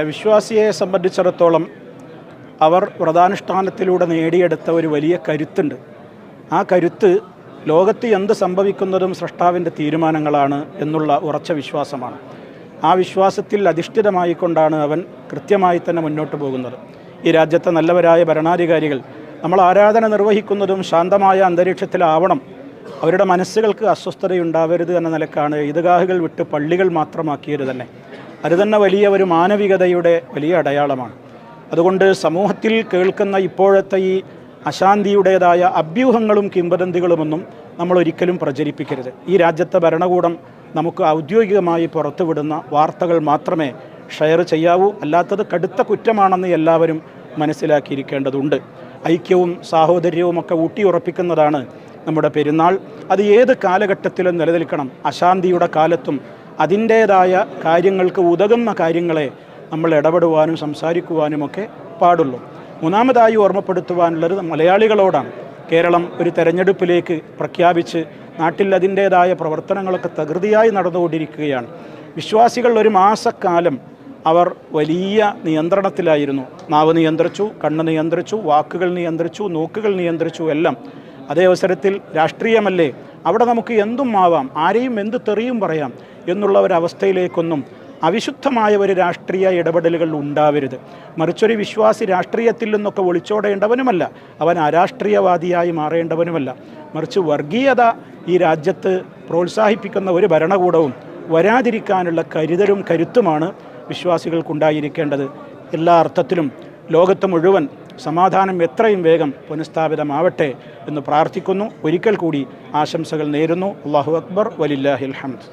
വിശ്വാസിയെ സംബന്ധിച്ചിടത്തോളം അവർ വ്രതാനുഷ്ഠാനത്തിലൂടെ നേടിയെടുത്ത ഒരു വലിയ കരുത്തുണ്ട്. ആ കരുത്ത് ലോകത്ത് എന്ത് സംഭവിക്കുന്നതും സ്രഷ്ടാവിൻ്റെ തീരുമാനങ്ങളാണ് എന്നുള്ള ഉറച്ച വിശ്വാസമാണ്. ആ വിശ്വാസത്തിൽ അധിഷ്ഠിതമായിക്കൊണ്ടാണ് അവൻ കൃത്യമായി തന്നെ മുന്നോട്ട് പോകുന്നത്. ഈ രാജ്യത്തെ നല്ലവരായ ഭരണാധികാരികൾ നമ്മൾ ആരാധന നിർവഹിക്കുന്നതും ശാന്തമായ അന്തരീക്ഷത്തിലാവണം, അവരുടെ മനസ്സുകൾക്ക് അസ്വസ്ഥതയുണ്ടാവരുത് എന്ന നിലക്കാണ് ഈദ്ഗാഹുകൾ വിട്ട് പള്ളികൾ മാത്രമാക്കിയത് തന്നെ. അത് തന്നെ വലിയ ഒരു മാനവികതയുടെ വലിയ അടയാളമാണ്. അതുകൊണ്ട് സമൂഹത്തിൽ കേൾക്കുന്ന ഇപ്പോഴത്തെ ഈ അശാന്തിയുടേതായ അഭ്യൂഹങ്ങളും കിംവദന്തികളുമൊന്നും നമ്മൾ ഒരിക്കലും പ്രചരിപ്പിക്കരുത്. ഈ രാജ്യത്തെ ഭരണകൂടം നമുക്ക് ഔദ്യോഗികമായി പുറത്തുവിടുന്ന വാർത്തകൾ മാത്രമേ ഷെയർ ചെയ്യാവൂ. അല്ലാത്തത് കടുത്ത കുറ്റമാണെന്ന് എല്ലാവരും മനസ്സിലാക്കിയിരിക്കേണ്ടതുണ്ട്. ഐക്യവും സാഹോദര്യവും ഒക്കെ ഊട്ടിയുറപ്പിക്കുന്നതാണ് നമ്മുടെ പെരുന്നാൾ. അത് ഏത് കാലഘട്ടത്തിലും നിലനിൽക്കണം. അശാന്തിയുടെ കാലത്തും അതിൻ്റേതായ കാര്യങ്ങൾക്ക് ഉതകുന്ന കാര്യങ്ങളെ നമ്മൾ ഇടപെടുവാനും സംസാരിക്കുവാനുമൊക്കെ പാടുള്ളൂ. മൂന്നാമതായി ഓർമ്മപ്പെടുത്തുവാനുള്ളത് മലയാളികളോടാണ്. കേരളം ഒരു തെരഞ്ഞെടുപ്പിലേക്ക് പ്രഖ്യാപിച്ച് നാട്ടിൽ അതിൻ്റേതായ പ്രവർത്തനങ്ങളൊക്കെ തകൃതിയായി നടന്നുകൊണ്ടിരിക്കുകയാണ്. വിശ്വാസികൾ ഒരു മാസക്കാലം അവർ വലിയ നിയന്ത്രണത്തിലായിരുന്നു. നാവ് നിയന്ത്രിച്ചു, കണ്ണ് നിയന്ത്രിച്ചു, വാക്കുകൾ നിയന്ത്രിച്ചു, നോക്കുകൾ നിയന്ത്രിച്ചു, എല്ലാം. അതേ അവസരത്തിൽ രാഷ്ട്രീയമല്ലേ, അവിടെ നമുക്ക് എന്തും ആവാം, ആരെയും എന്ത് തെറിയും പറയാം എന്നുള്ള ഒരവസ്ഥയിലേക്കൊന്നും അവിശുദ്ധമായ ഒരു രാഷ്ട്രീയ ഇടപെടലുകൾ ഉണ്ടാവരുത്. മറിച്ചൊരു വിശ്വാസി രാഷ്ട്രീയത്തിൽ നിന്നൊക്കെ ഒളിച്ചോടേണ്ടവനുമല്ല, അവൻ അരാഷ്ട്രീയവാദിയായി മാറേണ്ടവനുമല്ല. മറിച്ച് വർഗീയത ഈ രാജ്യത്ത് പ്രോത്സാഹിപ്പിക്കുന്ന ഒരു ഭരണകൂടവും വരാതിരിക്കാനുള്ള കരുതലും കരുത്തുമാണ് വിശ്വാസികൾക്കുണ്ടായിരിക്കേണ്ടത്. എല്ലാ അർത്ഥത്തിലും ലോകത്ത് മുഴുവൻ സമാധാനം എത്രയും വേഗം പുനഃസ്ഥാപിതമാവട്ടെ എന്ന് പ്രാർത്ഥിക്കുന്നു. ഒരിക്കൽ കൂടി ആശംസകൾ നേരുന്നു. അല്ലാഹു അക്ബർ, വലില്ലാഹിൽ ഹംദ്.